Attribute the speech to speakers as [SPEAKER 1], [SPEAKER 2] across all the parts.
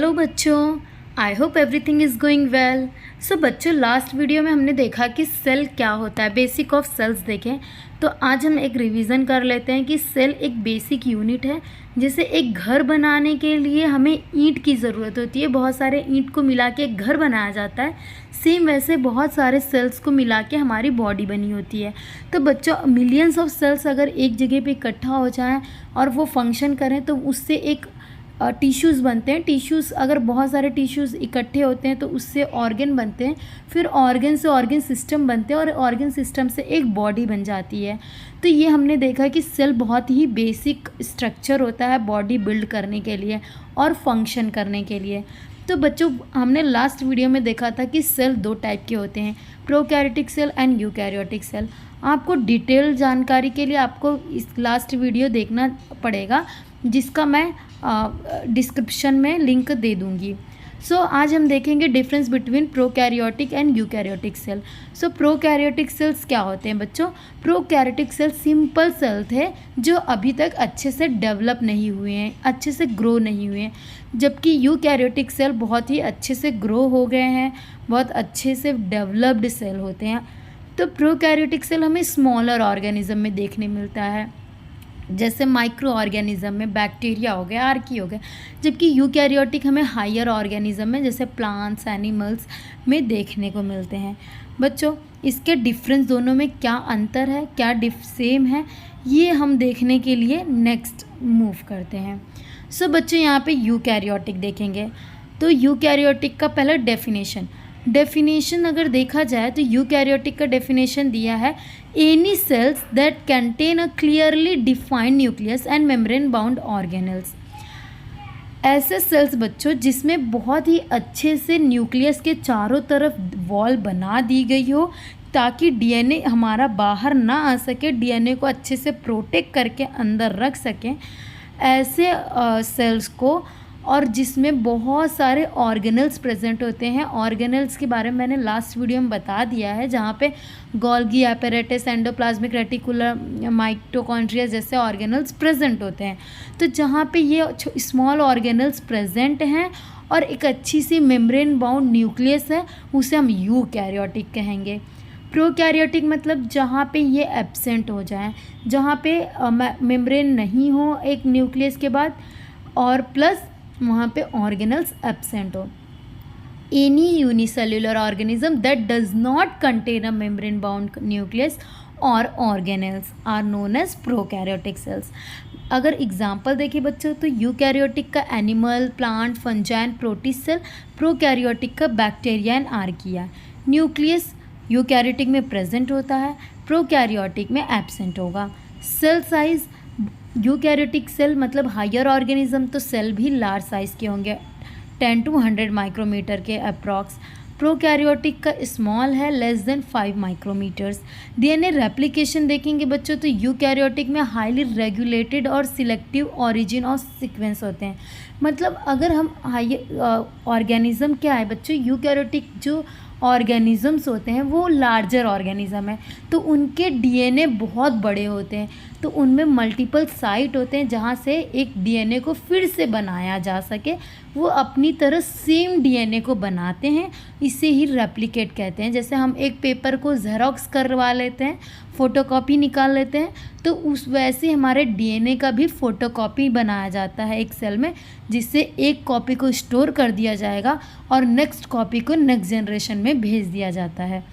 [SPEAKER 1] Hello बच्चों, I hope everything is going well. So बच्चों, last video में हमने देखा कि सेल क्या होता है, बेसिक ऑफ सेल्स देखें। तो आज हम एक रिवीजन कर लेते हैं कि सेल एक बेसिक यूनिट है। जैसे एक घर बनाने के लिए हमें ईंट की ज़रूरत होती है, बहुत सारे ईंट को मिला के एक घर बनाया जाता है। सेम वैसे बहुत सारे सेल्स को मिला के हमारी बॉडी बनी होती है। तो बच्चों, मिलियंस ऑफ सेल्स अगर एक जगह पे इकट्ठा हो जाएं और वो फंक्शन करें तो उससे एक टिश्यूज़ बनते हैं। टिश्यूज़, अगर बहुत सारे टिश्यूज़ इकट्ठे होते हैं तो उससे ऑर्गन बनते हैं, फिर ऑर्गन से ऑर्गन सिस्टम बनते हैं और ऑर्गन सिस्टम से एक बॉडी बन जाती है। तो ये हमने देखा कि सेल बहुत ही बेसिक स्ट्रक्चर होता है बॉडी बिल्ड करने के लिए और फंक्शन करने के लिए। तो बच्चों, हमने लास्ट वीडियो में देखा था कि सेल दो टाइप के होते हैं, prokaryotic cell and eukaryotic cell. आपको डिटेल जानकारी के लिए आपको इस लास्ट वीडियो देखना पड़ेगा, जिसका मैं डिस्क्रिप्शन में लिंक दे दूँगी। सो आज हम देखेंगे difference between prokaryotic and eukaryotic cell. So prokaryotic cells क्या होते हैं बच्चों? प्रोकैरियोटिक सेल सिंपल सेल थे जो अभी तक अच्छे से डेवलप नहीं हुए हैं, अच्छे से ग्रो नहीं हुए हैं, जबकि यूकैरियोटिक सेल बहुत ही अच्छे से ग्रो हो गए हैं, बहुत अच्छे से डेवलप्ड सेल होते हैं। तो प्रोकैरियोटिक सेल हमें स्मॉलर ऑर्गेनिज्म में देखने मिलता है, जैसे माइक्रो ऑर्गेनिज्म में बैक्टीरिया हो गया, आर्की हो गया, जबकि यूकैरियोटिक हमें हायर ऑर्गेनिज्म में जैसे प्लांट्स, एनिमल्स में देखने को मिलते हैं। बच्चों, इसके डिफरेंस दोनों में क्या अंतर है, क्या सेम है, ये हम देखने के लिए नेक्स्ट मूव करते हैं। सो बच्चों, यहाँ पे यूकैरियोटिक देखेंगे। तो यूकैरियोटिक का पहला डेफिनेशन अगर देखा जाए तो यूकैरियोटिक का डेफिनेशन दिया है, any cells that contain a clearly defined nucleus and membrane bound organelles. ऐसे सेल्स बच्चों जिसमें बहुत ही अच्छे से न्यूक्लियस के चारों तरफ वॉल बना दी गई हो ताकि डीएनए हमारा बाहर ना आ सके, डीएनए को अच्छे से प्रोटेक्ट करके अंदर रख सकें, ऐसे सेल्स को, और जिसमें बहुत सारे ऑर्गेनल्स प्रेजेंट होते हैं। ऑर्गेनल्स के बारे में मैंने लास्ट वीडियो में बता दिया है, जहाँ पे Golgi apparatus, endoplasmic reticulum, mitochondria जैसे ऑर्गेनल्स प्रेजेंट होते हैं। तो जहाँ पे ये स्मॉल ऑर्गेनल्स प्रेजेंट हैं और एक अच्छी सी मेम्ब्रेन बाउंड न्यूक्लियस है, उसे हम यूकैरियोटिक कहेंगे। प्रोकैरियोटिक मतलब जहाँ पे ये एब्सेंट हो जाए, जहाँ पे मेम्ब्रेन नहीं हो एक न्यूक्लियस के बाद, और प्लस वहाँ पे ऑर्गेनल्स एब्सेंट हो। Any unicellular organism that does not contain a membrane bound nucleus और organelles are known as prokaryotic cells. अगर एग्जाम्पल देखें बच्चों तो यूकैरियोटिक का animal, plant, fungi and protist cell, prokaryotic का bacteria and archaea. Nucleus eukaryotic में present होता है, प्रोकैरियोटिक में एब्सेंट होगा। सेल साइज, यूकैरियोटिक सेल मतलब हायर ऑर्गेनिज्म, तो सेल भी लार्ज साइज़ के होंगे, 10 to 100 माइक्रोमीटर के अप्रॉक्स। प्रोकैरियोटिक का स्मॉल है, less than 5 micrometres. DNA replication देखेंगे बच्चों तो यूकैरियोटिक में हाईली रेगुलेटेड और सिलेक्टिव ओरिजिन और सीक्वेंस होते हैं। मतलब अगर हम ऑर्गेनिज्म क्या है बच्चों, यूकैरियोटिक जो ऑर्गेनिजम्स होते हैं वो लार्जर ऑर्गेनिज्म है, तो उनके डीएनए बहुत बड़े होते हैं, तो उनमें मल्टीपल साइट होते हैं जहाँ से एक डीएनए को फिर से बनाया जा सके। वो अपनी तरह सेम डीएनए को बनाते हैं, इसे ही रेप्लिकेट कहते हैं। जैसे हम एक पेपर को जेरोक्स करवा लेते हैं, फ़ोटोकॉपी निकाल लेते हैं, तो उस वैसे हमारे डीएनए का भी फ़ोटोकॉपी बनाया जाता है एक सेल में, जिससे एक कॉपी को स्टोर कर दिया जाएगा और नेक्स्ट कॉपी को नेक्स्ट जनरेशन में भेज दिया जाता है।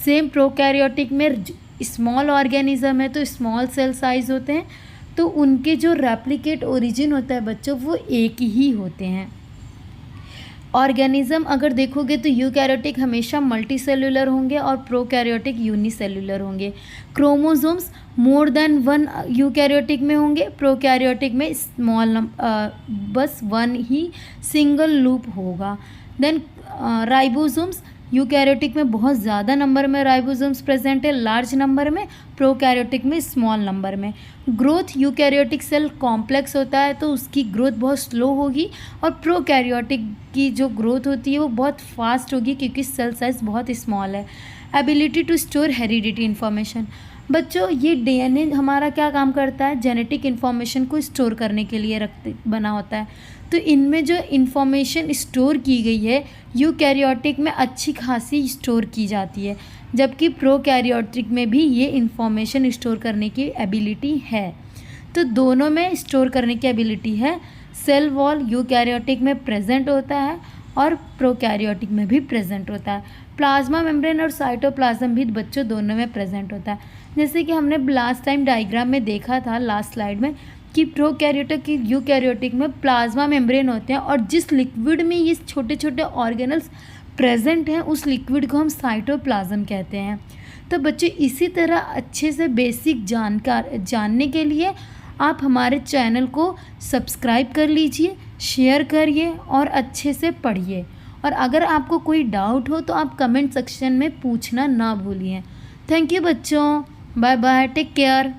[SPEAKER 1] सेम प्रोकैरियोटिक में स्मॉल ऑर्गेनिज्म है तो स्मॉल सेल साइज़ होते हैं, तो उनके जो रेप्लिकेट ओरिजिन होता है बच्चों वो एक ही होते हैं। ऑर्गेनिज्म अगर देखोगे तो यूकैरियोटिक हमेशा मल्टीसेल्युलर होंगे और प्रोकैरियोटिक यूनिसेल्युलर होंगे। क्रोमोसोम्स मोर देन 1 यूकैरियोटिक में होंगे, प्रोकैरियोटिक में बस 1 ही सिंगल लूप होगा। देन राइबोसोम्स, यूकैरियोटिक में बहुत ज़्यादा नंबर में राइबोसोम्स प्रेजेंट है, लार्ज नंबर में, प्रोकैरियोटिक में स्मॉल नंबर में। ग्रोथ, यूकैरियोटिक सेल कॉम्प्लेक्स होता है तो उसकी ग्रोथ बहुत स्लो होगी, और प्रोकैरियोटिक की जो ग्रोथ होती है वो बहुत फास्ट होगी क्योंकि सेल साइज बहुत स्मॉल है। Ability to store heredity information, बच्चों ये डीएनए हमारा क्या काम करता है, जेनेटिक इन्फॉर्मेशन को स्टोर करने के लिए बना होता है। तो इनमें जो इन्फॉर्मेशन स्टोर की गई है यूकैरियोटिक में अच्छी खासी स्टोर की जाती है, जबकि प्रोकैरियोटिक में भी ये इन्फॉर्मेशन स्टोर करने की एबिलिटी है। तो दोनों में स्टोर करने की एबिलिटी है। सेल वॉल यूकैरियोटिक में प्रेजेंट होता है और प्रोकैरियोटिक में भी प्रेजेंट होता है। प्लाज्मा मेम्ब्रेन और साइटोप्लाज्म भी बच्चों दोनों में प्रेजेंट होता है। जैसे कि हमने लास्ट टाइम डायग्राम में देखा था लास्ट स्लाइड में कि प्रोकैरियोटिक की यूकैरियोटिक में प्लाज्मा मेम्ब्रेन होते हैं और जिस लिक्विड में ये छोटे छोटे ऑर्गेनल्स प्रेजेंट हैं उस लिक्विड को हम साइटोप्लाज्म कहते हैं। तो बच्चे इसी तरह अच्छे से बेसिक जानने के लिए आप हमारे चैनल को सब्सक्राइब कर लीजिए, शेयर करिए और अच्छे से पढ़िए। और अगर आपको कोई डाउट हो तो आप कमेंट सेक्शन में पूछना ना भूलिए। थैंक यू बच्चों, बाय बाय, टेक केयर।